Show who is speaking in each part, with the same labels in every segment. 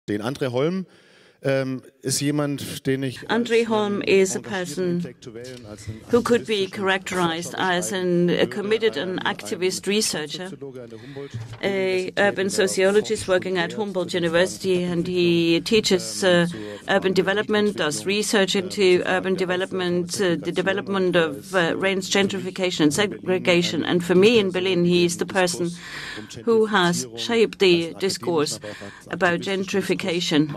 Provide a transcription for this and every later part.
Speaker 1: den Andrej Holm ist jemand, den ich
Speaker 2: Andrej Holm is a person who could be characterized as a committed and activist researcher, a urban sociologist working at Humboldt University, and he teaches urban development, does research into urban development, the development of rents, gentrification and segregation. And for me in Berlin, he is the person who has shaped the discourse about gentrification.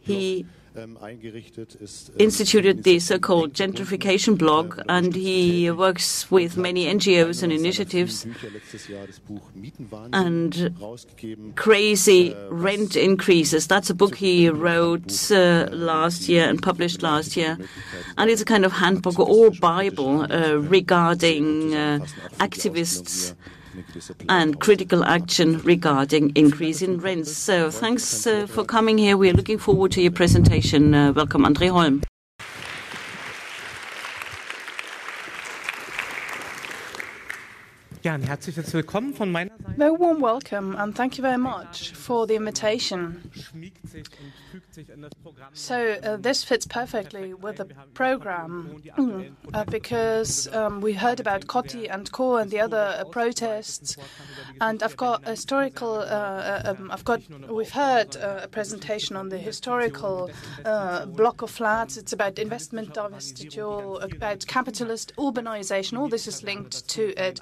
Speaker 2: He instituted the so-called Gentrification blog, and he works with many NGOs and initiatives. And Crazy Rent Increases, that's a book he wrote last year and published last year. And it's a kind of handbook or Bible regarding activists and critical action regarding increase in rents. So thanks for coming here. We are looking forward to your presentation. Welcome, Andrej Holm.
Speaker 3: Ja, ein herzliches Willkommen von meiner Seite.
Speaker 4: Very warm welcome, and thank you very much for the invitation. So this fits perfectly with the program because we heard about Kotti and Co and the other protests, and I've got historical. We've heard a presentation on the historical block of flats. It's about investment divestiture, about capitalist urbanization. All this is linked to it.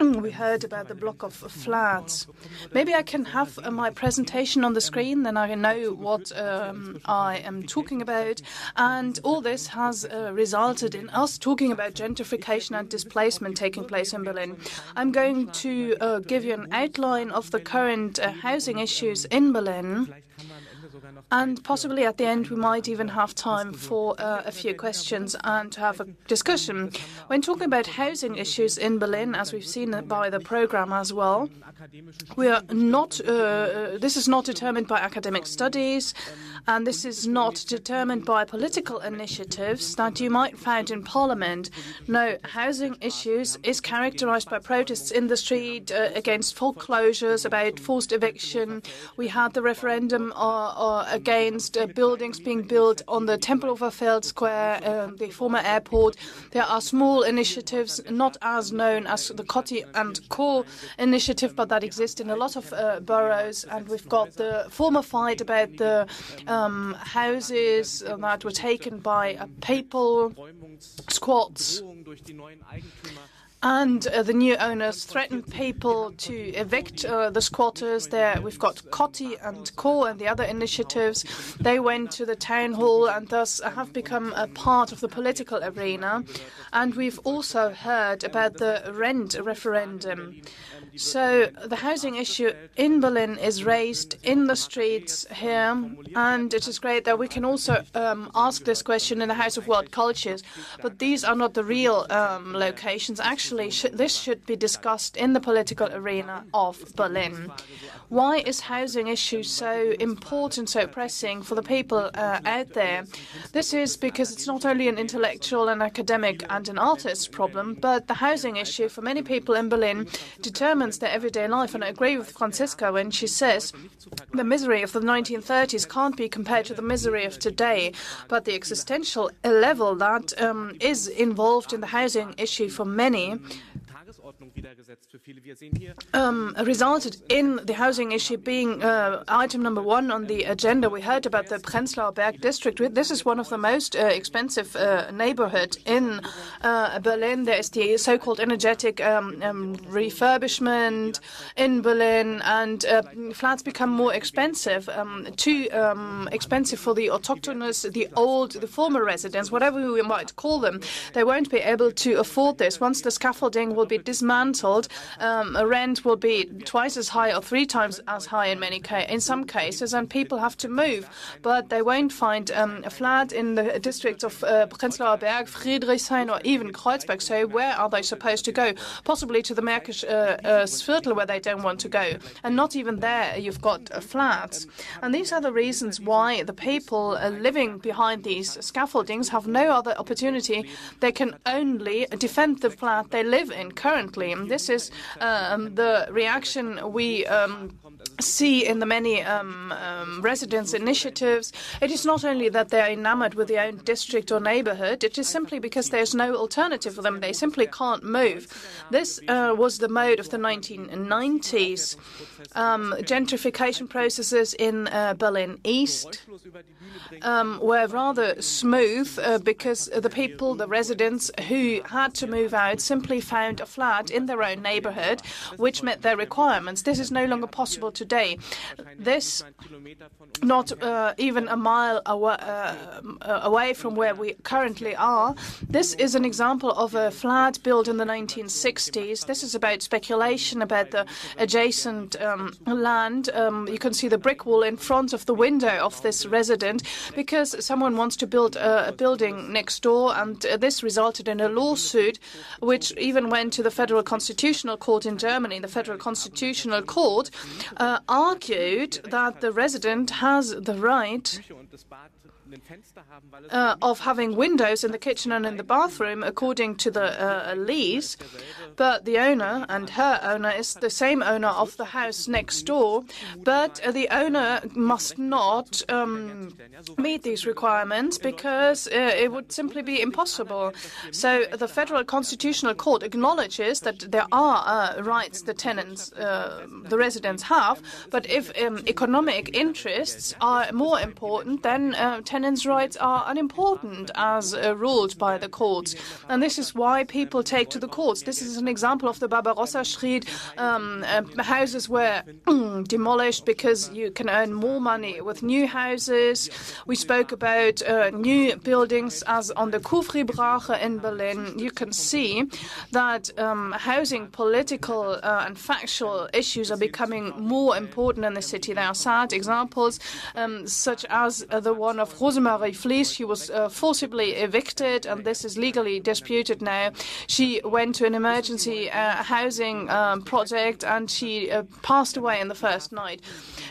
Speaker 4: We heard about the block of flats. Maybe I can have my presentation on the screen, then I know what I am talking about. And all this has resulted in us talking about gentrification and displacement taking place in Berlin. I'm going to give you an outline of the current housing issues in Berlin. And possibly at the end, we might even have time for a few questions and to have a discussion. When talking about housing issues in Berlin, as we've seen by the program as well, we are not. This is not determined by academic studies, and this is not determined by political initiatives that you might find in Parliament. No, housing issues is characterized by protests in the street against foreclosures, about forced eviction. We had the referendum against buildings being built on the Tempelhofer Feld Square, the former airport. There are small initiatives, not as known as the Kotti and Co initiative, but that exist in a lot of boroughs. And we've got the former fight about the houses that were taken by papal squats. And the new owners threatened people to evict the squatters. There we've got Kotti and Co and the other initiatives. They went to the town hall and thus have become a part of the political arena. And we've also heard about the rent referendum. So the housing issue in Berlin is raised in the streets here, and it is great that we can also ask this question in the House of World Cultures. But these are not the real locations. Actually, this should be discussed in the political arena of Berlin. Why is housing issue so important, so pressing for the people out there? This is because it's not only an intellectual and academic and an artist's problem, but the housing issue for many people in Berlin determines their everyday life. And I agree with Franziska when she says the misery of the 1930s can't be compared to the misery of today, but the existential level that is involved in the housing issue for many resulted in the housing issue being item number one on the agenda. We heard about the Prenzlauer Berg district. This is one of the most expensive neighborhoods in Berlin. There is the so-called energetic refurbishment in Berlin, and flats become more expensive, too expensive for the autochthonous, the old, the former residents, whatever we might call them. They won't be able to afford this. Once the scaffolding will be dismantled, rent will be twice as high or three times as high in some cases, and people have to move. But they won't find a flat in the districts of Prenzlauer Berg, Friedrichshain, or even Kreuzberg. So where are they supposed to go? Possibly to the Märkisch Viertel, where they don't want to go. And not even there you've got flats. And these are the reasons why the people living behind these scaffoldings have no other opportunity. They can only defend the flat they live in currently. This is the reaction we see in the many residence initiatives. It is not only that they are enamored with their own district or neighborhood, it is simply because there's no alternative for them. They simply can't move. This was the mode of the 1990s. Gentrification processes in Berlin East were rather smooth because the people, the residents who had to move out simply found a flat in their own neighborhood which met their requirements. This is no longer possible today. This, not even a mile away from where we currently are, this is an example of a flat built in the 1960s. This is about speculation about the adjacent land. You can see the brick wall in front of the window of this resident because someone wants to build a building next door, and this resulted in a lawsuit which even went to the Federal Constitutional Court in Germany. The Federal Constitutional Court argued that the resident has the right of having windows in the kitchen and in the bathroom according to the lease, but the owner and her owner is the same owner of the house next door, but the owner must not meet these requirements because it would simply be impossible. So the Federal Constitutional Court acknowledges that there are rights the tenants, the residents have, but if economic interests are more important, then tenants' rights are unimportant as ruled by the courts. And this is why people take to the courts. This is an example of the Barbarossa Street. Houses were demolished because you can earn more money with new houses. We spoke about new buildings as on the Kufri-Brache in Berlin. You can see that housing, political and factual issues are becoming more important in the city. There are sad examples, such as the one of Rosemarie Flies. She was forcibly evicted, and this is legally disputed now. She went to an emergency housing project, and she passed away in the first night.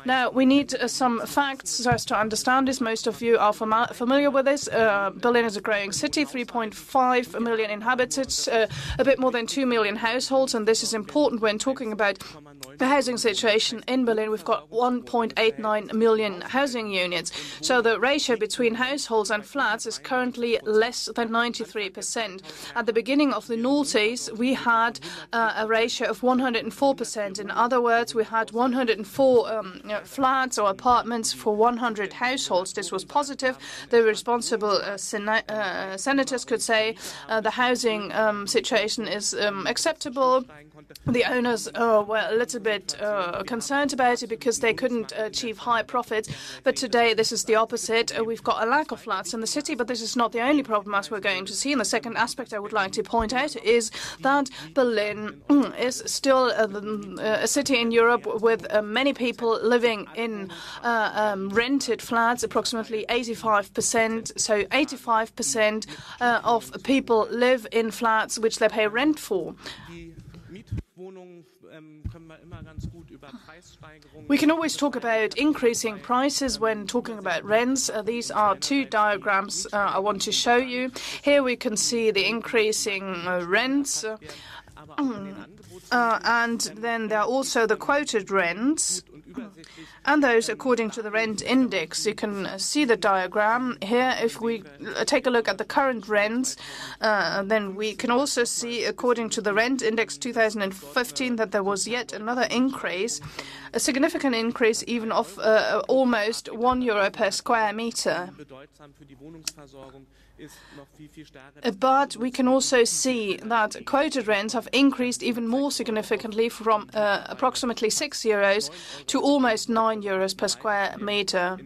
Speaker 4: Now, we need some facts so as to understand this. Most of you are familiar with this. Berlin is a growing city, 3.5 million inhabitants, a bit more than 2 million households, and this is important when talking about the housing situation in Berlin. We've got 1.89 million housing units. So the ratio between households and flats is currently less than 93%. At the beginning of the noughties, we had a ratio of 104%. In other words, we had 104 flats or apartments for 100 households. This was positive. The responsible senators could say the housing situation is acceptable. The owners were a little bit concerned about it because they couldn't achieve high profits. But today, this is the opposite. We've got a lack of flats in the city, but this is not the only problem, as we're going to see. And the second aspect I would like to point out is that Berlin is still a city in Europe with many people living in rented flats, approximately 85%. So 85% of people live in flats which they pay rent for. We can always talk about increasing prices when talking about rents. These are two diagrams I want to show you. Here we can see the increasing rents. And then there are also the quoted rents, and those according to the rent index. You can see the diagram here. If we take a look at the current rents, then we can also see, according to the rent index 2015, that there was yet another increase, a significant increase even of almost €1 per square meter. But we can also see that quoted rents have increased even more significantly from approximately €6 to almost €9 per square meter.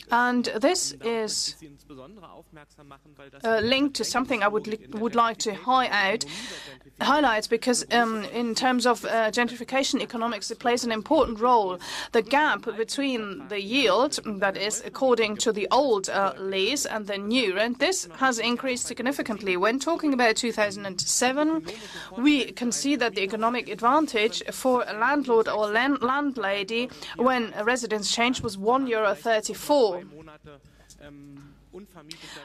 Speaker 4: And this is linked to something I would like to highlight because in terms of gentrification economics, it plays an important role. The gap between the yield, that is, according to the old lease, and the new rent, this has increased significantly. When talking about 2007, we can see that the economic advantage for a landlord or landlady when a residence change was €1.34.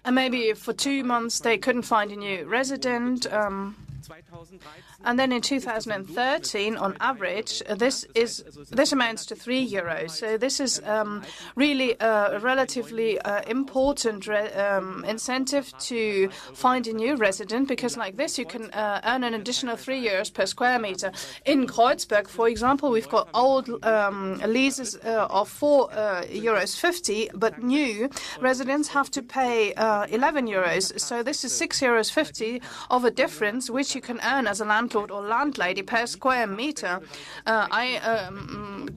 Speaker 4: And maybe for 2 months they couldn't find a new resident. And then in 2013, on average, this amounts to €3. So this is really a relatively important incentive to find a new resident, because like this you can earn an additional €3 per square meter. In Kreuzberg, for example, we've got old leases of €4.50, but new residents have to pay €11. So this is €6.50 of a difference which you can earn as a landlord or landlady per square meter. I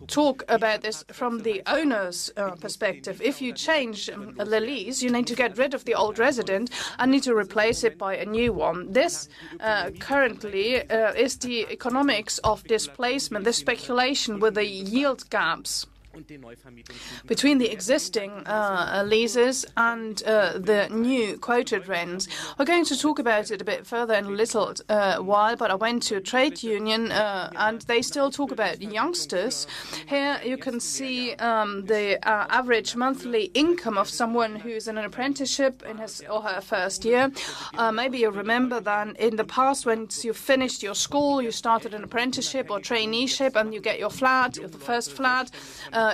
Speaker 4: talk about this from the owner's perspective. If you change the lease, you need to get rid of the old resident and need to replace it by a new one. This currently is the economics of displacement, the speculation with the yield gaps between the existing leases and the new quoted rents. We're going to talk about it a bit further in a little while, but I went to a trade union and they still talk about youngsters. Here you can see the average monthly income of someone who's in an apprenticeship in his or her first year. Maybe you remember that in the past, when you finished your school, you started an apprenticeship or traineeship and you get your flat, the first flat.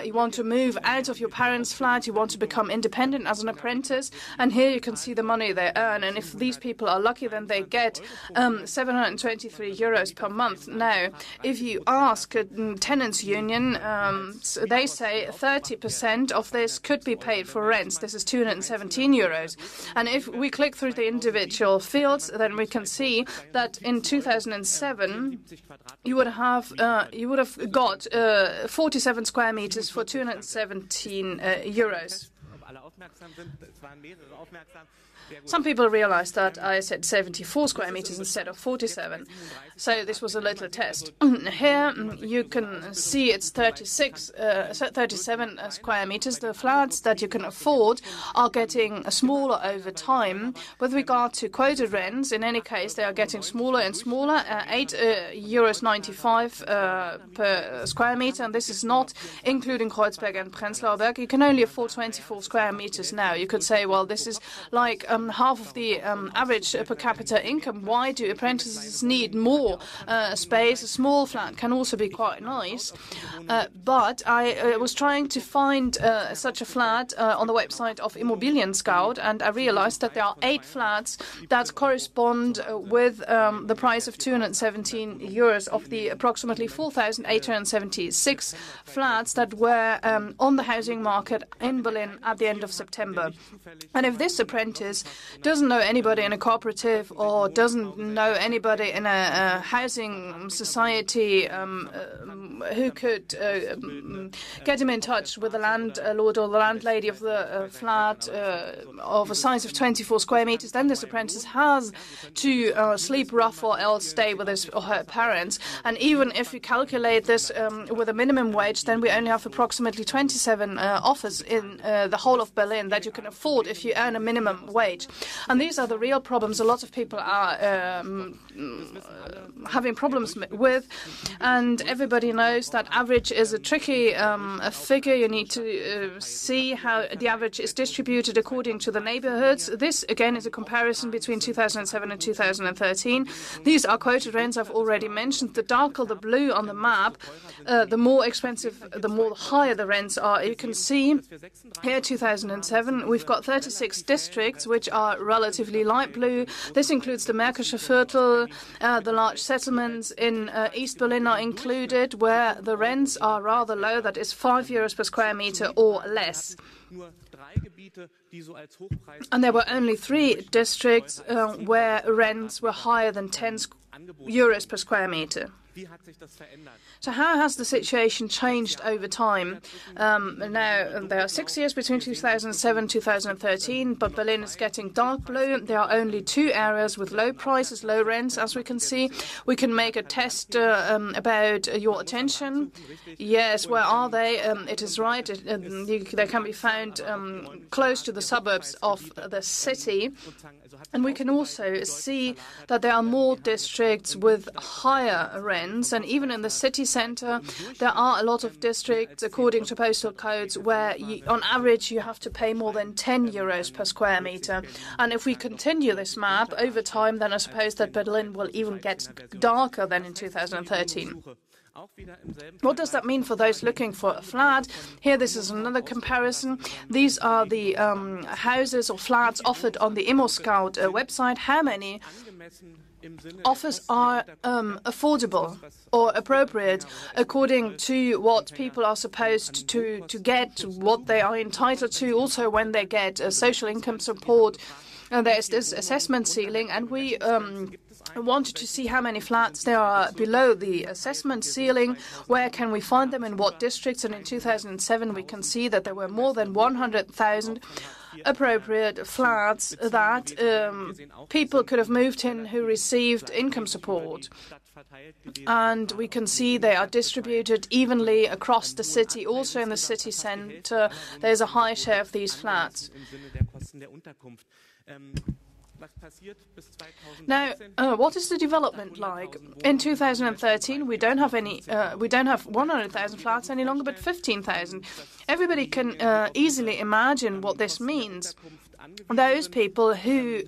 Speaker 4: You want to move out of your parents' flat, you want to become independent as an apprentice, and here you can see the money they earn. And if these people are lucky, then they get €723 per month. Now, if you ask a tenants union, they say 30% of this could be paid for rents. This is €217. And if we click through the individual fields, then we can see that in 2007 you would have got 47 square meters for €217. Some people realized that I said 74 square meters instead of 47. So this was a little test. Here you can see it's 37 square meters. The flats that you can afford are getting smaller over time. With regard to quoted rents, in any case, they are getting smaller and smaller, €8.95 per square meter. And this is not including Kreuzberg and Prenzlauer Berg. You can only afford 24 square meters now. You could say, well, this is like half of the average per capita income. Why do apprentices need more space? A small flat can also be quite nice. But I was trying to find such a flat on the website of Immobilien Scout, and I realized that there are 8 flats that correspond with the price of €217 of the approximately 4,876 flats that were on the housing market in Berlin at the end of September. And if this apprentice doesn't know anybody in a cooperative or doesn't know anybody in a housing society who could get him in touch with the landlord or the landlady of the flat of a size of 24 square meters, then this apprentice has to sleep rough or else stay with his or her parents. And even if we calculate this with a minimum wage, then we only have approximately 27 offers in the whole of Berlin that you can afford if you earn a minimum wage. And these are the real problems a lot of people are having problems with. And everybody knows that average is a tricky figure. You need to see how the average is distributed according to the neighborhoods. This, again, is a comparison between 2007 and 2013. These are quoted rents I've already mentioned. The darker the blue on the map, the more expensive, the more higher the rents are. You can see here, 2007, we've got 36 districts which are relatively light blue. This includes the Märkische Viertel, the large settlements in East Berlin are included, where the rents are rather low, that is €5 per square meter or less. And there were only 3 districts where rents were higher than €10 per square meter. So how has the situation changed over time? Now, there are 6 years between 2007 and 2013, but Berlin is getting dark blue. There are only 2 areas with low prices, low rents, as we can see. We can make a test about your attention. Yes, where are they? It is right. They can be found close to the suburbs of the city. And we can also see that there are more districts with higher rents. rents, and even in the city center, there are a lot of districts, according to postal codes, where on average you have to pay more than 10 euros per square meter. And if we continue this map over time, then I suppose that Berlin will even get darker than in 2013. What does that mean for those looking for a flat? Here, this is another comparison. These are the houses or flats offered on the ImmoScout website. How many offers are affordable or appropriate according to what people are supposed to get, what they are entitled to, also when they get social income support. There's this assessment ceiling, and we wanted to see how many flats there are below the assessment ceiling, where can we find them, in what districts, and in 2007 we can see that there were more than 100,000 appropriate flats that people could have moved in who received income support. And we can see they are distributed evenly across the city. Also in the city centre, there's a high share of these flats. Now, what is the development like? In 2013, we don't have 100,000 flats any longer, but 15,000. Everybody can easily imagine what this means. Those people who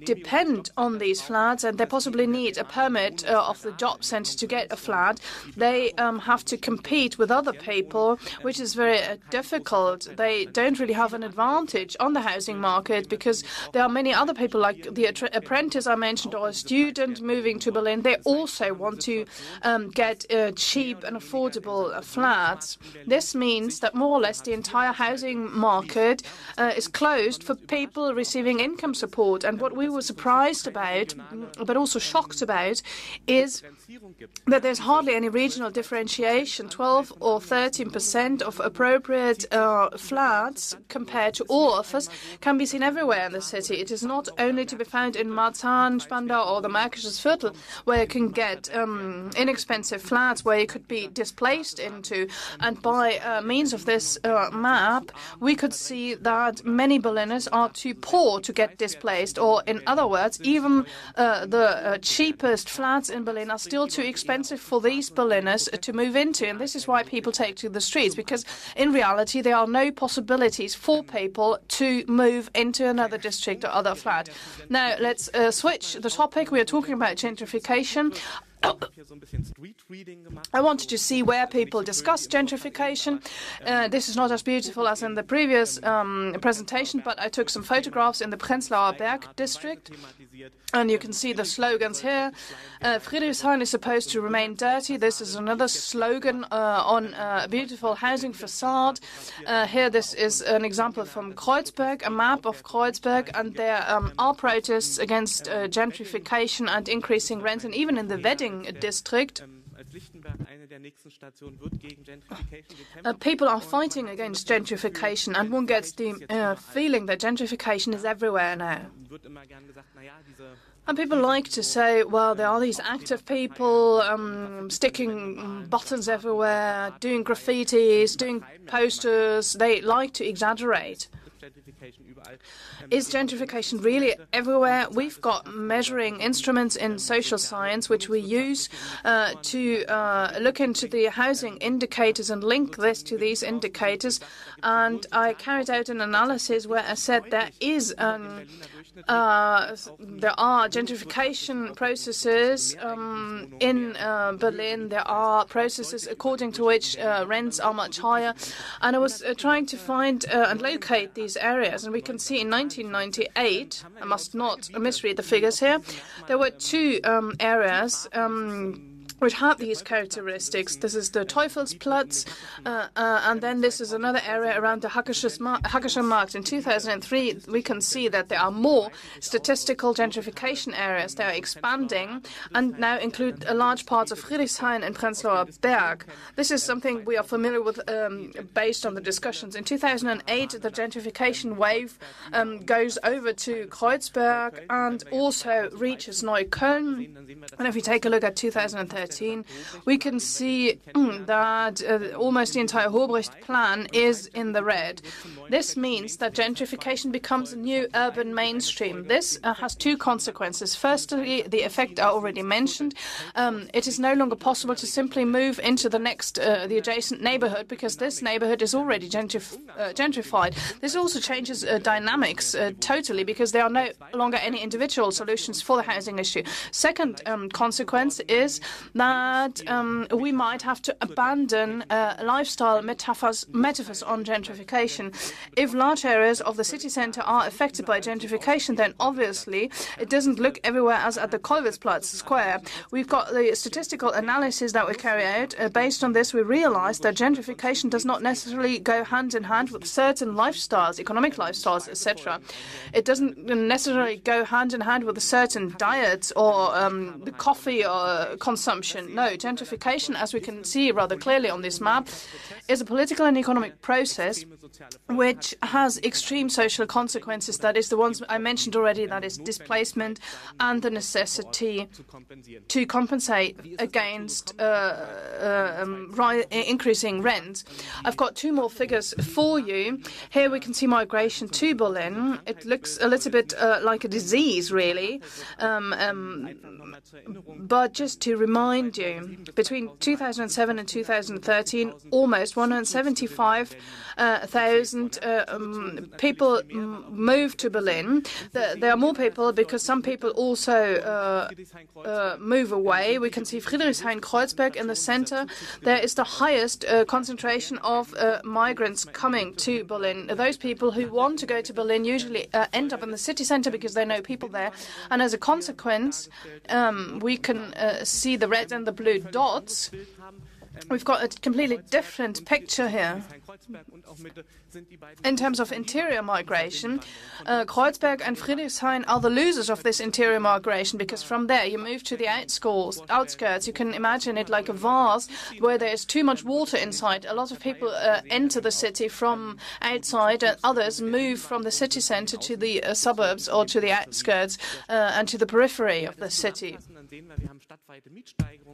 Speaker 4: depend on these flats, and they possibly need a permit of the job centre to get a flat, they have to compete with other people, which is very difficult. They don't really have an advantage on the housing market because there are many other people, like the apprentice I mentioned or a student moving to Berlin. They also want to get cheap and affordable flats. This means that more or less the entire housing market is closed for people receiving income support. And what we were surprised about, but also shocked about, is that there's hardly any regional differentiation. 12 or 13% of appropriate flats compared to all offers can be seen everywhere in the city. It is not only to be found in Marzahn, Spandau or the Märkisches Viertel, where you can get inexpensive flats where you could be displaced into. And by means of this map, we could see that many Berliners are too poor to get displaced, or in other words, even the cheapest flats in Berlin are still too expensive for these Berliners to move into. And this is why people take to the streets, because in reality there are no possibilities for people to move into another district or other flat. Now let's switch the topic. We are talking about gentrification. I wanted to see where people discuss gentrification. This is not as beautiful as in the previous presentation, but I took some photographs in the Prenzlauer Berg district, and you can see the slogans here. Friedrichshain is supposed to remain dirty. This is another slogan on a beautiful housing facade. Here, this is an example from Kreuzberg, a map of Kreuzberg, and there are protests against gentrification and increasing rent, and even in the Wedding district. People are fighting against gentrification, and one gets the feeling that gentrification is everywhere now. And people like to say, well, there are these active people sticking buttons everywhere, doing graffitis, doing posters. They like to exaggerate. Is gentrification really everywhere? We've got measuring instruments in social science which we use to look into the housing indicators and link this to these indicators. And I carried out an analysis where I said there are gentrification processes in Berlin. There are processes according to which rents are much higher. And I was trying to find and locate these areas. And we can see in 1998, I must not misread the figures here, there were two areas which have these characteristics. This is the Teufelsplatz, and then this is another area around the Hackischer Markt. In 2003, we can see that there are more statistical gentrification areas. They are expanding and now include a large parts of Friedrichshain and Prenzlauer Berg. This is something we are familiar with based on the discussions. In 2008, the gentrification wave goes over to Kreuzberg and also reaches Neukölln. And if you take a look at 2013, 2013, we can see that almost the entire Hobrecht plan is in the red. This means that gentrification becomes a new urban mainstream. This has two consequences. Firstly, the effect I already mentioned. It is no longer possible to simply move into the adjacent neighborhood because this neighborhood is already gentrified. This also changes dynamics totally because there are no longer any individual solutions for the housing issue. Second consequence is that we might have to abandon lifestyle metaphors on gentrification. If large areas of the city center are affected by gentrification, then obviously it doesn't look everywhere as at the Kollwitzplatz square. We've got the statistical analysis that we carry out. Based on this, we realize that gentrification does not necessarily go hand in hand with certain lifestyles, economic lifestyles, etc. It doesn't necessarily go hand in hand with certain diets or coffee or consumption. No, gentrification, as we can see rather clearly on this map, is a political and economic process which has extreme social consequences. That is the ones I mentioned already, that is displacement and the necessity to compensate against increasing rents. I've got two more figures for you. Here we can see migration to Berlin. It looks a little bit like a disease, really. But just to remind you, between 2007 and 2013, almost 175,000 people moved to Berlin. There are more people because some people also move away. We can see Friedrichshain-Kreuzberg in the center. There is the highest concentration of migrants coming to Berlin. Those people who want to go to Berlin usually end up in the city center because they know people there. And as a consequence, we can see the red and the blue dots. We've got a completely different picture here. In terms of interior migration, Kreuzberg and Friedrichshain are the losers of this interior migration because from there you move to the outskirts. You can imagine it like a vase where there is too much water inside. A lot of people enter the city from outside and others move from the city center to the suburbs or to the outskirts and to the periphery of the city.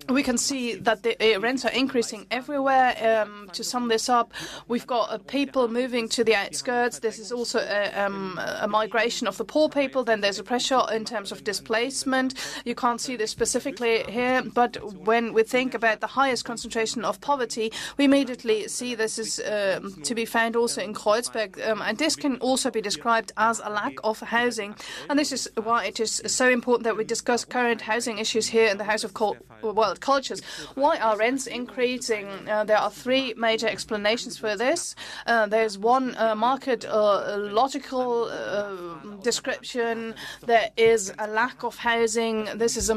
Speaker 4: We can see that the rents are increasing everywhere. To sum this up, we've got people moving to the outskirts. This is also a migration of the poor people. Then there's a pressure in terms of displacement. You can't see this specifically here, but when we think about the highest concentration of poverty, we immediately see this is to be found also in Kreuzberg. And this can also be described as a lack of housing. And this is why it is so important that we discuss current housing issues here in the House of World Cultures. Why are rents increasing? There are three major explanations for this. There's one market logical description. There is a lack of housing. This is a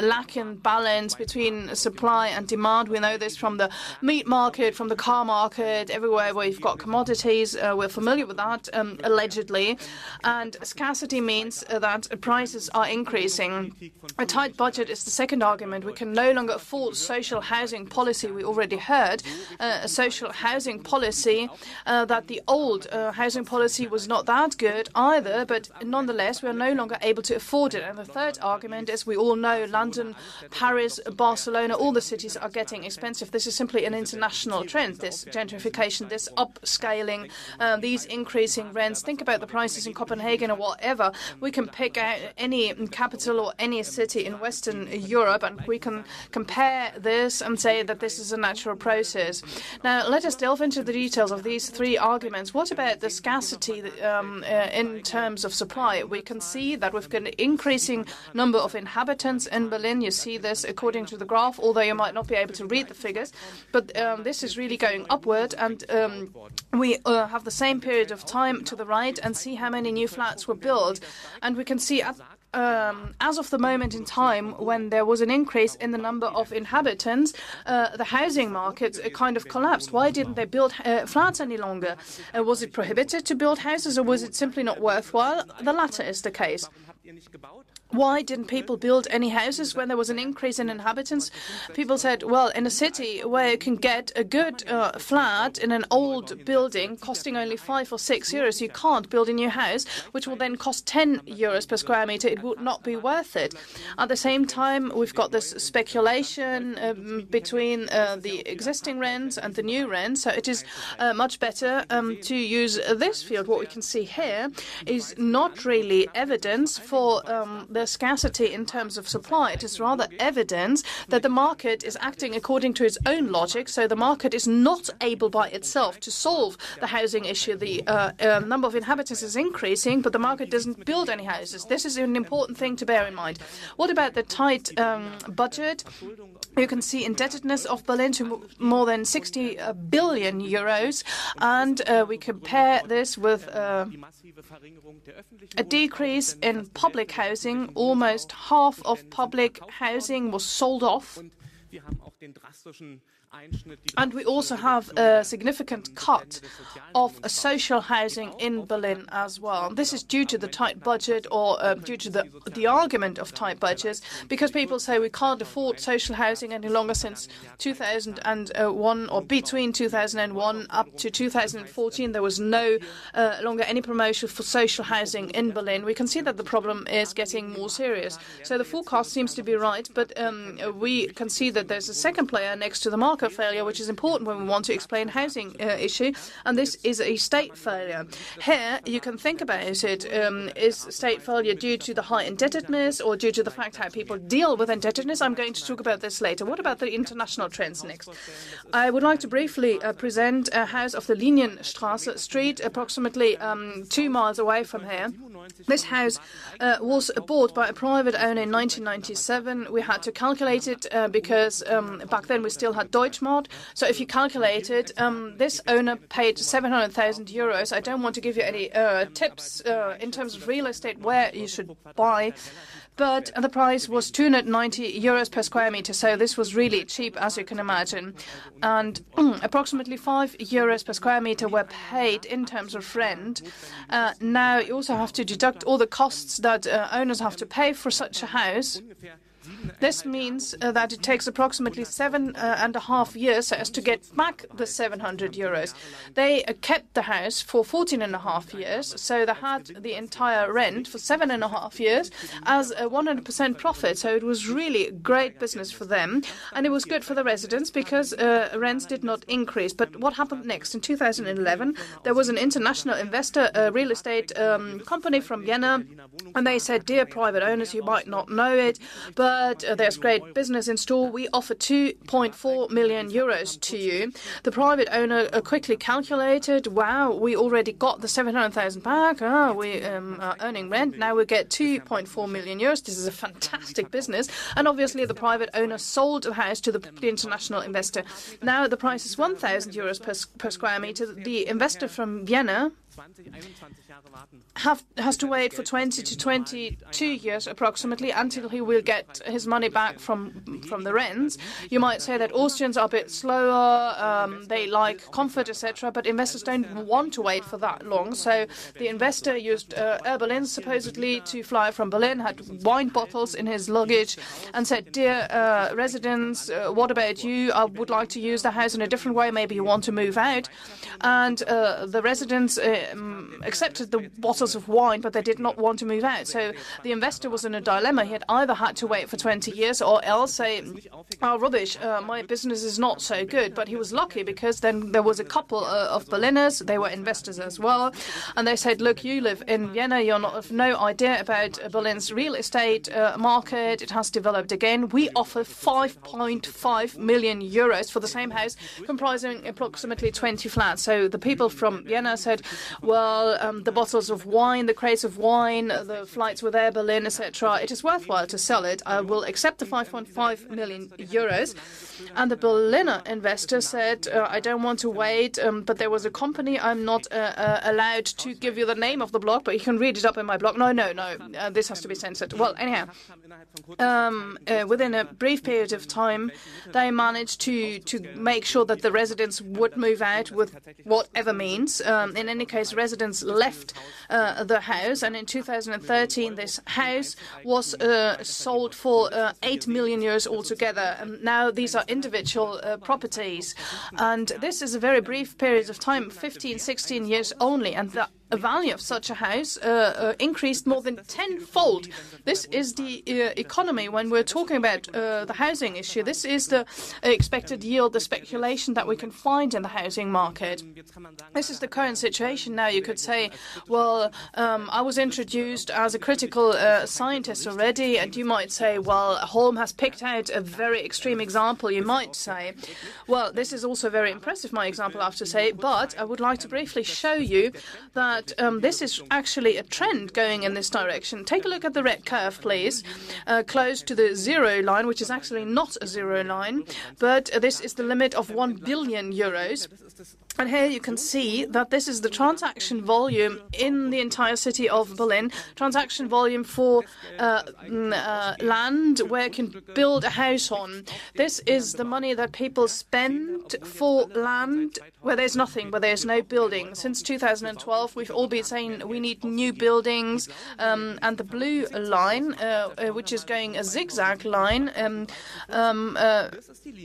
Speaker 4: lack in balance between supply and demand. We know this from the meat market, from the car market, everywhere where you've got commodities. We're familiar with that, allegedly. And scarcity means that prices are increasing. A tight budget is the second argument. We can no longer afford social housing policy. We already heard a social housing policy, that the old housing policy was not that good either, but nonetheless we are no longer able to afford it. And the third argument is we all know London, Paris, Barcelona, all the cities are getting expensive. This is simply an international trend, this gentrification, this upscaling, these increasing rents. Think about the prices in Copenhagen or whatever. We can pick out any capital or any city in Western Europe and we can compare this and say that this is a natural process. Now, let us delve into the details of these three arguments. What about the scarcity in terms of supply? We can see that we've got an increasing number of inhabitants in Berlin. You see this according to the graph, although you might not be able to read the figures. But this is really going upward, and we have the same period of time to the right and see how many new flats were built. And we can see as of the moment in time when there was an increase in the number of inhabitants, the housing market kind of collapsed. Why didn't they build flats any longer? Was it prohibited to build houses, or was it simply not worthwhile? The latter is the case. why didn't people build any houses when there was an increase in inhabitants? People said, well, in a city where you can get a good flat in an old building costing only 5 or 6 euros, you can't build a new house, which will then cost 10 euros per square meter. It would not be worth it. At the same time, we've got this speculation between the existing rents and the new rents. So it is much better to use this field. What we can see here is not really evidence for the scarcity in terms of supply. It is rather evidence that the market is acting according to its own logic. So the market is not able by itself to solve the housing issue. The number of inhabitants is increasing, but the market doesn't build any houses. This is an important thing to bear in mind. What about the tight budget? You can see indebtedness of Berlin to more than 60 billion euros, and we compare this with a decrease in public housing. Almost half of public housing was sold off. And we also have a significant cut of social housing in Berlin as well. This is due to the tight budget, or due to the argument of tight budgets, because people say we can't afford social housing any longer. Since 2001, or between 2001 up to 2014, there was no longer any promotion for social housing in Berlin. We can see that the problem is getting more serious. So the forecast seems to be right, but we can see that there's a second player next to the market failure, which is important when we want to explain housing issue, and this is a state failure. Here you can think about it. Is state failure due to the high indebtedness or due to the fact how people deal with indebtedness? I'm going to talk about this later. What about the international trends next? I would like to briefly present a house of the Linienstraße street, approximately 2 miles away from here. This house was bought by a private owner in 1997. We had to calculate it because back then we still had Deutschmark. So if you calculate it, this owner paid 700,000 euros. I don't want to give you any tips in terms of real estate where you should buy, but the price was 290 euros per square meter. So this was really cheap, as you can imagine. And approximately 5 euros per square meter were paid in terms of rent. Now you also have to deduct all the costs that owners have to pay for such a house. This means that it takes approximately 7.5 years as to get back the 700 euros. They kept the house for 14.5 years, so they had the entire rent for 7.5 years as a 100% profit. So it was really great business for them, and it was good for the residents because rents did not increase. But what happened next? In 2011, there was an international investor, a real estate company from Vienna, and they said, "Dear private owners, you might not know it, but there's great business in store. We offer 2.4 million euros to you." The private owner quickly calculated, wow, we already got the 700,000 back. We are earning rent. Now we get 2.4 million euros. This is a fantastic business. And obviously the private owner sold the house to the international investor. Now the price is 1,000 euros per square meter. The investor from Vienna has to wait for 20 to 22 years approximately until he will get his money back from the rents. You might say that Austrians are a bit slower, they like comfort, etc., but investors don't want to wait for that long. So the investor used Air Berlin supposedly to fly from Berlin, had wine bottles in his luggage, and said, "Dear residents, what about you? I would like to use the house in a different way. Maybe you want to move out." And the residents accepted the bottles of wine, but they did not want to move out. So the investor was in a dilemma. He had either had to wait for 20 years or else say, "Oh, rubbish, my business is not so good." But he was lucky because then there was a couple of Berliners, they were investors as well, and they said, "Look, you live in Vienna, you have no idea about Berlin's real estate market. It has developed again. We offer 5.5 million euros for the same house, comprising approximately 20 flats." So the people from Vienna said, "Well, the bottles of wine, the crates of wine, the flights with Air Berlin, etc. It is worthwhile to sell it. I will accept the 5.5 million euros. And the Berliner investor said, "I don't want to wait, but there was a company. I'm not allowed to give you the name of the blog, but you can read it up in my blog." No, this has to be censored. Well, anyhow, within a brief period of time, they managed to make sure that the residents would move out with whatever means. In any case, case residents left the house, and in 2013 this house was sold for 8 million euros altogether. And now these are individual properties, and this is a very brief period of time, 15, 16 years only, and the value of such a house increased more than tenfold. This is the economy when we're talking about the housing issue. This is the expected yield, the speculation that we can find in the housing market. This is the current situation now. You could say, well, I was introduced as a critical scientist already, and you might say, well, Holm has picked out a very extreme example, you might say. Well, this is also very impressive, my example, I have to say, but I would like to briefly show you that this is actually a trend going in this direction. Take a look at the red curve, please, close to the zero line, which is actually not a zero line, but this is the limit of 1 billion euros. And here you can see that this is the transaction volume in the entire city of Berlin, transaction volume for land where you can build a house on. This is the money that people spend for land where there's nothing, where there's no building. Since 2012, we've all been saying we need new buildings, and the blue line, which is going a zigzag line,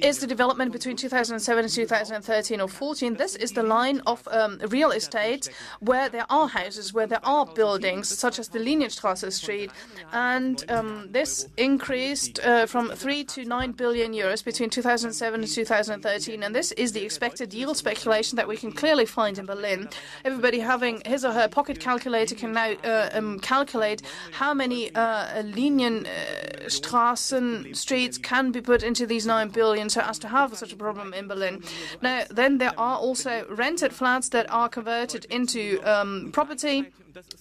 Speaker 4: is the development between 2007 and 2013 or 14. This is the line of real estate where there are houses, where there are buildings, such as the Linienstraße Street. And this increased from 3 to 9 billion euros between 2007 and 2013. And this is the expected yield speculation that we can clearly find in Berlin. Everybody having his or her pocket calculator can now calculate how many Linienstraßen streets can be put into these 9 billion so as to have such a problem in Berlin. Now, then there are also rented flats that are converted into property,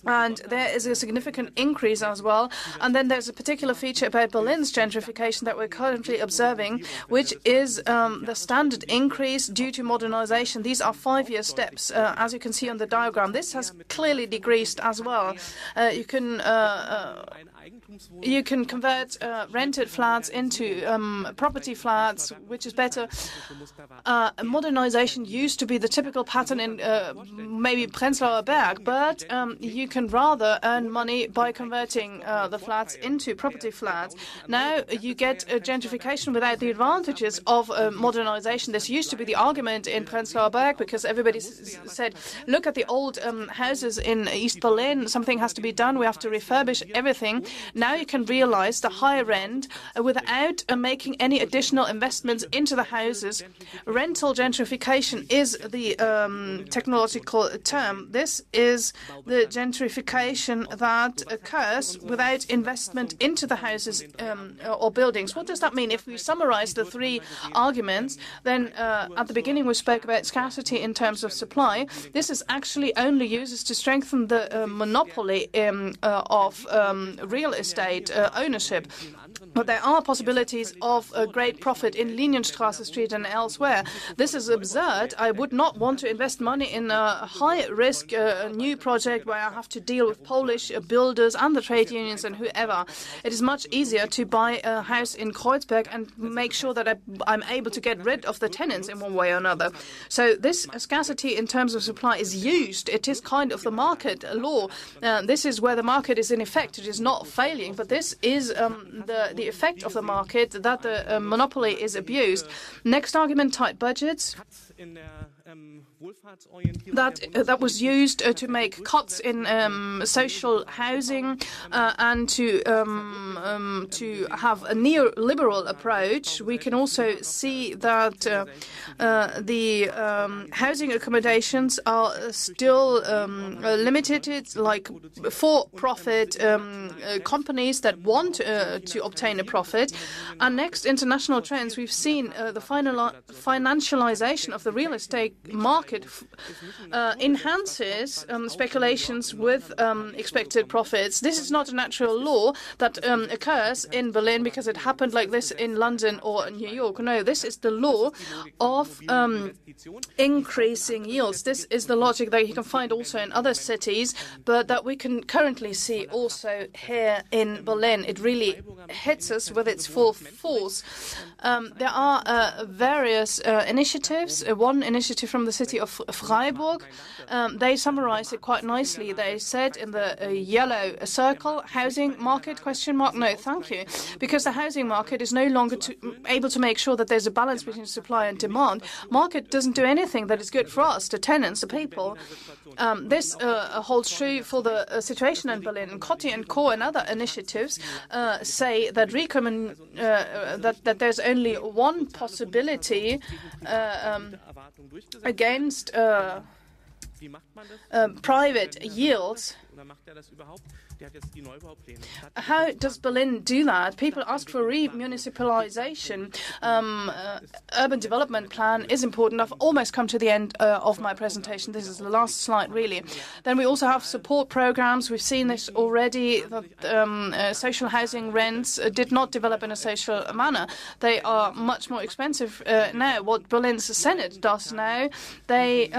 Speaker 4: and there is a significant increase as well. And then there's a particular feature about Berlin's gentrification that we're currently observing, which is the standard increase due to modernization. These are 5-year steps, as you can see on the diagram. This has clearly decreased as well. You can convert rented flats into property flats, which is better. Modernization used to be the typical pattern in maybe Prenzlauer Berg, but you can rather earn money by converting the flats into property flats. Now you get gentrification without the advantages of modernization. This used to be the argument in Prenzlauer Berg, because everybody said, look at the old houses in East Berlin, something has to be done, we have to refurbish everything. Now you can realize the higher rent without making any additional investments into the houses. Rental gentrification is the technological term. This is the gentrification that occurs without investment into the houses or buildings. What does that mean? If we summarize the 3 arguments, then at the beginning we spoke about scarcity in terms of supply. This is actually only used to strengthen the monopoly of real estate ownership. But there are possibilities of a great profit in Linienstraße Street and elsewhere. This is absurd. I would not want to invest money in a high-risk new project where I have to deal with Polish builders and the trade unions and whoever. It is much easier to buy a house in Kreuzberg and make sure that I'm able to get rid of the tenants in one way or another. So this scarcity in terms of supply is used. It is kind of the market law. This is where the market is in effect. It is not failing, but this is the effect of the market, that the monopoly is abused. Next argument, tight budgets. That was used to make cuts in social housing and to have a neoliberal approach. We can also see that the housing accommodations are still limited. It's like for-profit companies that want to obtain a profit. And next, international trends. We've seen the financialization of the real estate market enhances speculations with expected profits. This is not a natural law that occurs in Berlin because it happened like this in London or New York. No, this is the law of increasing yields. This is the logic that you can find also in other cities, but that we can currently see also here in Berlin. It really hits us with its full force. There are various initiatives. One initiative representative from the city of Freiburg. They summarized it quite nicely. They said in the yellow circle, housing market, ? No, thank you. Because the housing market is no longer able to make sure that there's a balance between supply and demand. Market doesn't do anything that is good for us, the tenants, the people. This holds true for the situation in Berlin. And Coty and Co. and other initiatives say that that there's only one possibility against private yields. How does Berlin do that? People ask for re-municipalization. Urban development plan is important. I've almost come to the end of my presentation. This is the last slide, really. Then we also have support programs. We've seen this already. That social housing rents did not develop in a social manner. They are much more expensive now. What Berlin's Senate does now, they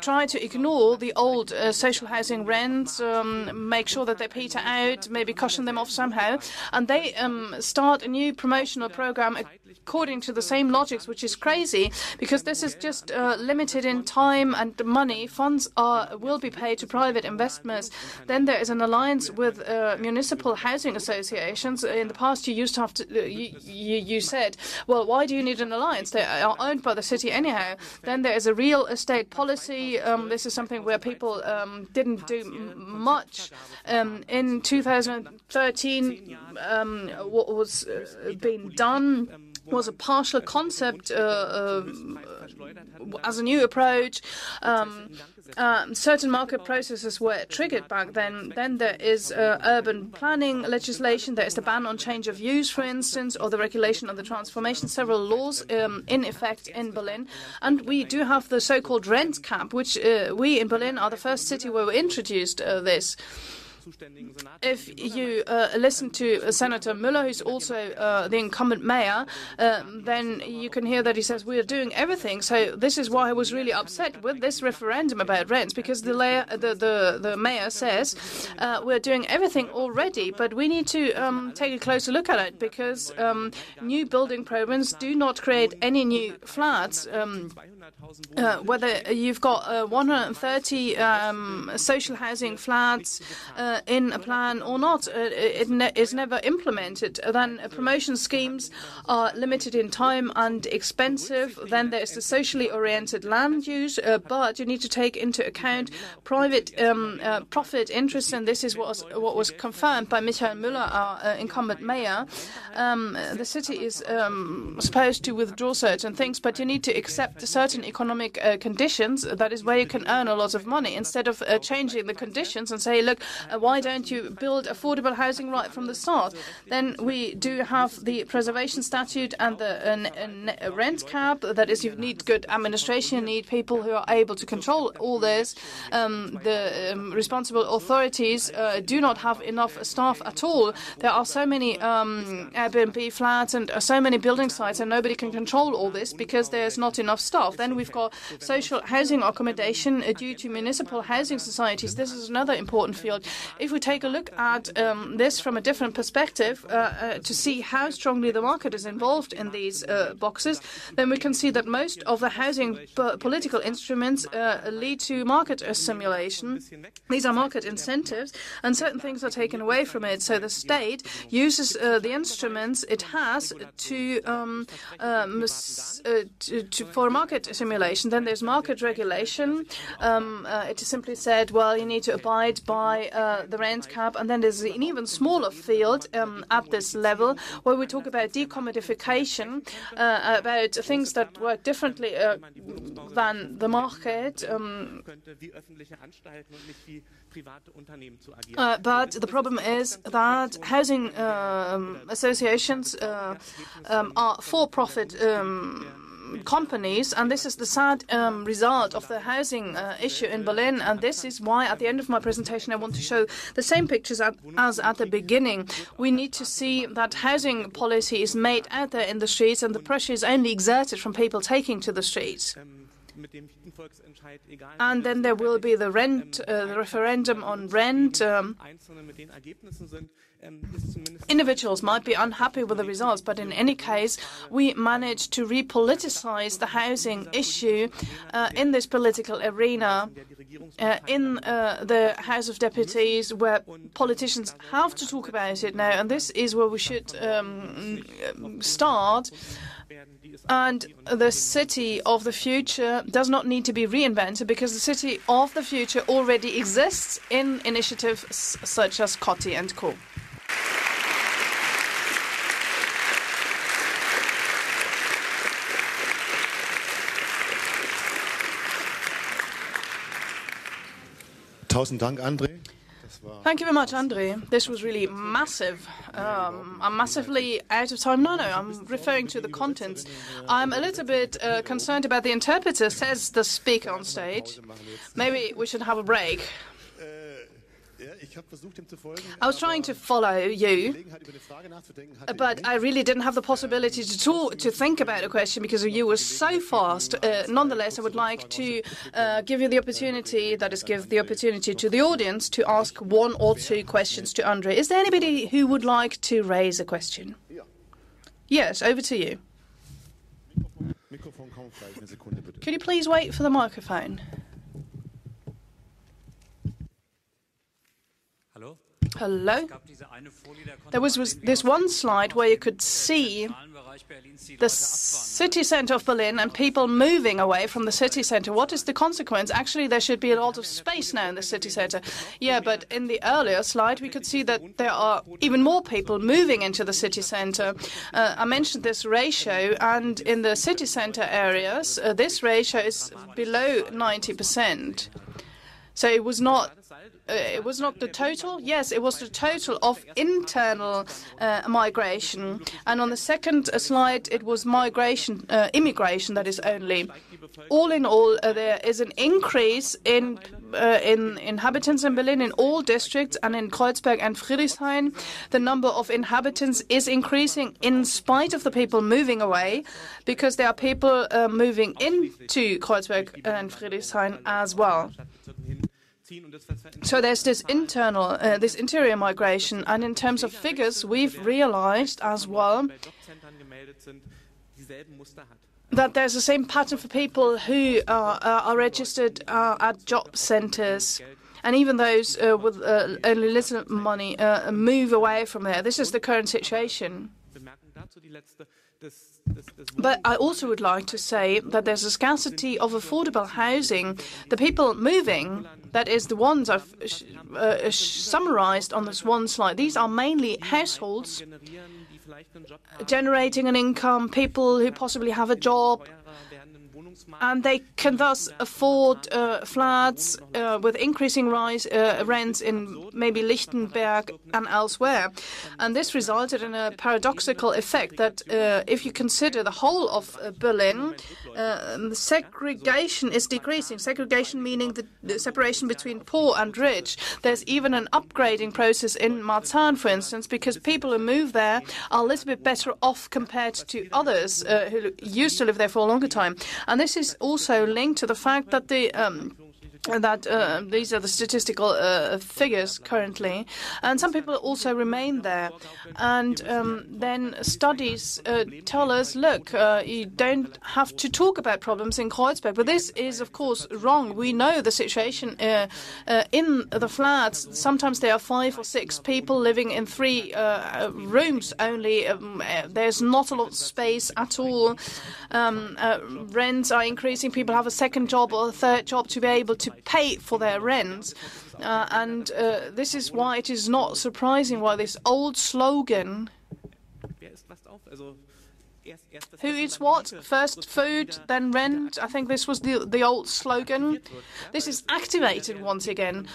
Speaker 4: try to ignore the old social housing rents, make sure that they peter out, maybe cushion them off somehow, and they start a new promotional program according to the same logics, which is crazy, because this is just limited in time and money. Funds will be paid to private investors. Then there is an alliance with municipal housing associations. In the past, you used to have to. You said, well, why do you need an alliance? They are owned by the city anyhow. Then there is a real estate policy. This is something where people didn't do much. In 2013, what was being done was a partial concept as a new approach. Certain market processes were triggered back then. Then there is urban planning legislation. There is the ban on change of use, for instance, or the regulation of the transformation. Several laws in effect in Berlin. And we do have the so-called rent cap, which we in Berlin are the first city where we introduced this. If you listen to Senator Müller, who's also the incumbent mayor, then you can hear that he says we are doing everything. So this is why I was really upset with this referendum about rents, because the mayor says we're doing everything already, but we need to take a closer look at it, because new building programs do not create any new flats. Whether you've got 130 social housing flats in a plan or not, it is never implemented. Then promotion schemes are limited in time and expensive. Then there's the socially oriented land use, but you need to take into account private profit interests, and this is what was confirmed by Michael Müller, our incumbent mayor. The city is supposed to withdraw certain things, but you need to accept certain economic conditions. That is where you can earn a lot of money, instead of changing the conditions and say, look, why don't you build affordable housing right from the start? Then we do have the preservation statute and the rent cap. That is, you need good administration, you need people who are able to control all this. The responsible authorities do not have enough staff at all. There are so many Airbnb flats and so many building sites, and nobody can control all this because there's not enough staff. Then we've got social housing accommodation due to municipal housing societies. This is another important field. If we take a look at this from a different perspective to see how strongly the market is involved in these boxes, then we can see that most of the housing political instruments lead to market simulation. These are market incentives, and certain things are taken away from it. So the state uses the instruments it has for market simulation. Then there's market regulation. It is simply said, well, you need to abide by the rent cap. And then there's an even smaller field at this level where we talk about decommodification, about things that work differently than the market. But the problem is that housing associations are for-profit companies, and this is the sad result of the housing issue in Berlin. And this is why at the end of my presentation I want to show the same pictures as at the beginning. We need to see that housing policy is made out there in the streets, and the pressure is only exerted from people taking to the streets. And then there will be the referendum on rent. Individuals might be unhappy with the results, but in any case, we managed to repoliticize the housing issue in this political arena, in the House of Deputies, where politicians have to talk about it now, and this is where we should start. And the city of the future does not need to be reinvented, because the city of the future already exists in initiatives such as Coty and Co.
Speaker 1: Tausend Dank, Andrej.
Speaker 4: Thank you very much, Andrej. This was really massive. I'm massively out of time. No, I'm referring to the contents. I'm a little bit concerned about the interpreter, says the speaker on stage. Maybe we should have a break. I was trying to follow you, but I really didn't have the possibility to think about a question because you were so fast. Nonetheless, I would like to give you the opportunity, that is, give the opportunity to the audience to ask one or two questions to Andrej. Is there anybody who would like to raise a question? Yes, over to you. Could you please wait for the microphone? Hello? There was this one slide where you could see the city centre of Berlin and people moving away from the city centre. What is the consequence? Actually, there should be a lot of space now in the city centre. Yeah, but in the earlier slide, we could see that there are even more people moving into the city centre. I mentioned this ratio, and in the city centre areas, this ratio is below 90%. So it was not the total? Yes, it was the total of internal migration. And on the second slide, it was migration, immigration, that is only. All in all, there is an increase in inhabitants in Berlin in all districts, and in Kreuzberg and Friedrichshain, the number of inhabitants is increasing in spite of the people moving away, because there are people moving into Kreuzberg and Friedrichshain as well. So there's this interior migration, and in terms of figures, we've realized as well that there's the same pattern for people who are registered at job centres, and even those with only little money move away from there. This is the current situation. But I also would like to say that there's a scarcity of affordable housing. The people moving, that is the ones I've summarized on this one slide, these are mainly households generating an income, people who possibly have a job, and they can thus afford flats with increasing rents in maybe Lichtenberg and elsewhere. And this resulted in a paradoxical effect that if you consider the whole of Berlin, segregation is decreasing. Segregation meaning the separation between poor and rich. There's even an upgrading process in Marzahn, for instance, because people who move there are a little bit better off compared to others who used to live there for a longer time. And this is also linked to the fact that these are the statistical figures currently, and some people also remain there. And then studies tell us, look, you don't have to talk about problems in Kreuzberg. But this is, of course, wrong. We know the situation in the flats. Sometimes there are 5 or 6 people living in 3 rooms only. There's not a lot of space at all. Rents are increasing. People have a second job or a third job to be able to pay for their rent. And this is why it is not surprising why this old slogan, who eats what? First food, then rent. I think this was the old slogan. This is activated once again,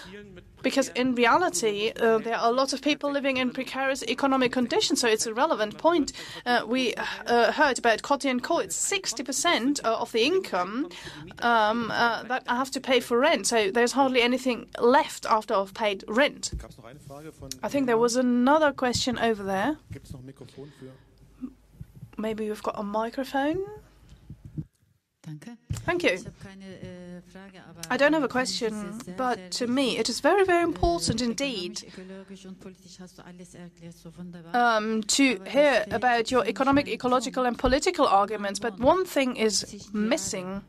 Speaker 4: because in reality there are a lot of people living in precarious economic conditions, so it's a relevant point. We heard about Coty and Co. It's 60% of the income that I have to pay for rent, so there's hardly anything left after I've paid rent. I think there was another question over there. Maybe we've got a microphone. Thank you. I don't have a question, but to me it is very, very important indeed to hear about your economic, ecological and political arguments, but one thing is missing.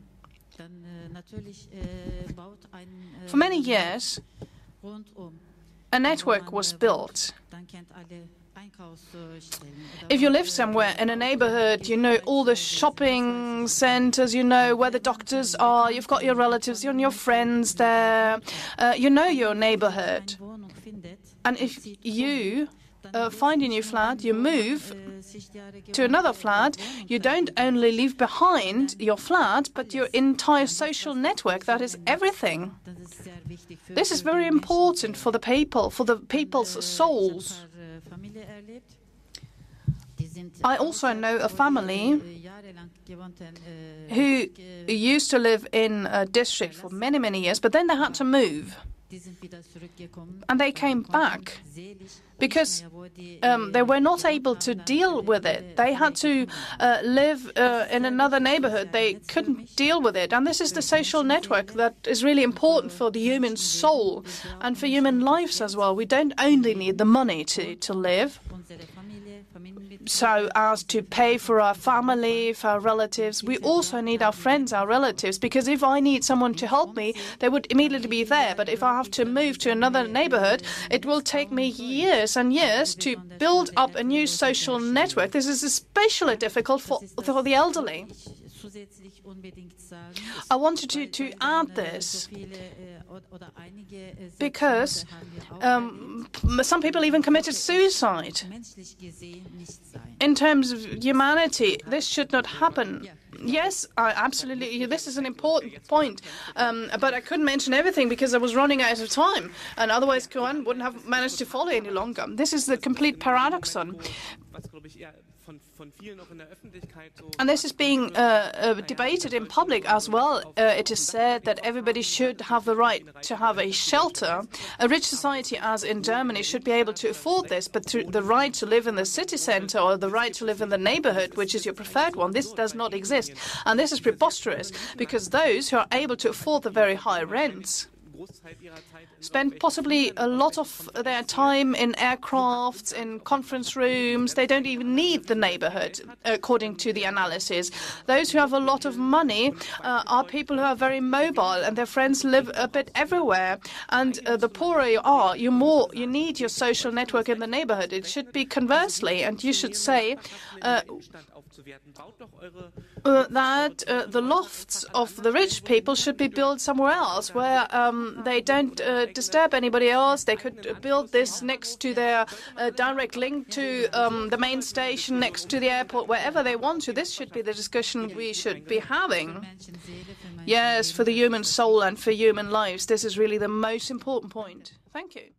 Speaker 4: For many years, a network was built. If you live somewhere in a neighborhood, you know all the shopping centers, you know where the doctors are, you've got your relatives and your friends there, you know your neighborhood. And if you find a new flat, you move to another flat, you don't only leave behind your flat, but your entire social network. That is everything. This is very important for the people's souls. I also know a family who used to live in a district for many, many years, but then they had to move. And they came back because they were not able to deal with it. They had to live in another neighborhood. They couldn't deal with it. And this is the social network that is really important for the human soul and for human lives as well. We don't only need the money to live, so as to pay for our family, for our relatives. We also need our friends, our relatives, because if I need someone to help me, they would immediately be there. But if I have to move to another neighborhood, it will take me years and years to build up a new social network. This is especially difficult for the elderly. I wanted to add this because some people even committed suicide. In terms of humanity, this should not happen. Yes, absolutely. This is an important point. But I couldn't mention everything because I was running out of time. And otherwise, Koan wouldn't have managed to follow any longer. This is the complete paradoxon. And this is being debated in public as well. It is said that everybody should have the right to have a shelter. A rich society, as in Germany, should be able to afford this, but the right to live in the city center or the right to live in the neighborhood, which is your preferred one, this does not exist. And this is preposterous, because those who are able to afford the very high rents spend possibly a lot of their time in aircrafts, in conference rooms. They don't even need the neighborhood, according to the analysis. Those who have a lot of money are people who are very mobile, and their friends live a bit everywhere. And the poorer you are, you need your social network in the neighborhood. It should be conversely, and you should say that the lofts of the rich people should be built somewhere else, where they don't disturb anybody else. They could build this next to their direct link to the main station, next to the airport, wherever they want to. This should be the discussion we should be having. Yes, for the human soul and for human lives, this is really the most important point. Thank you.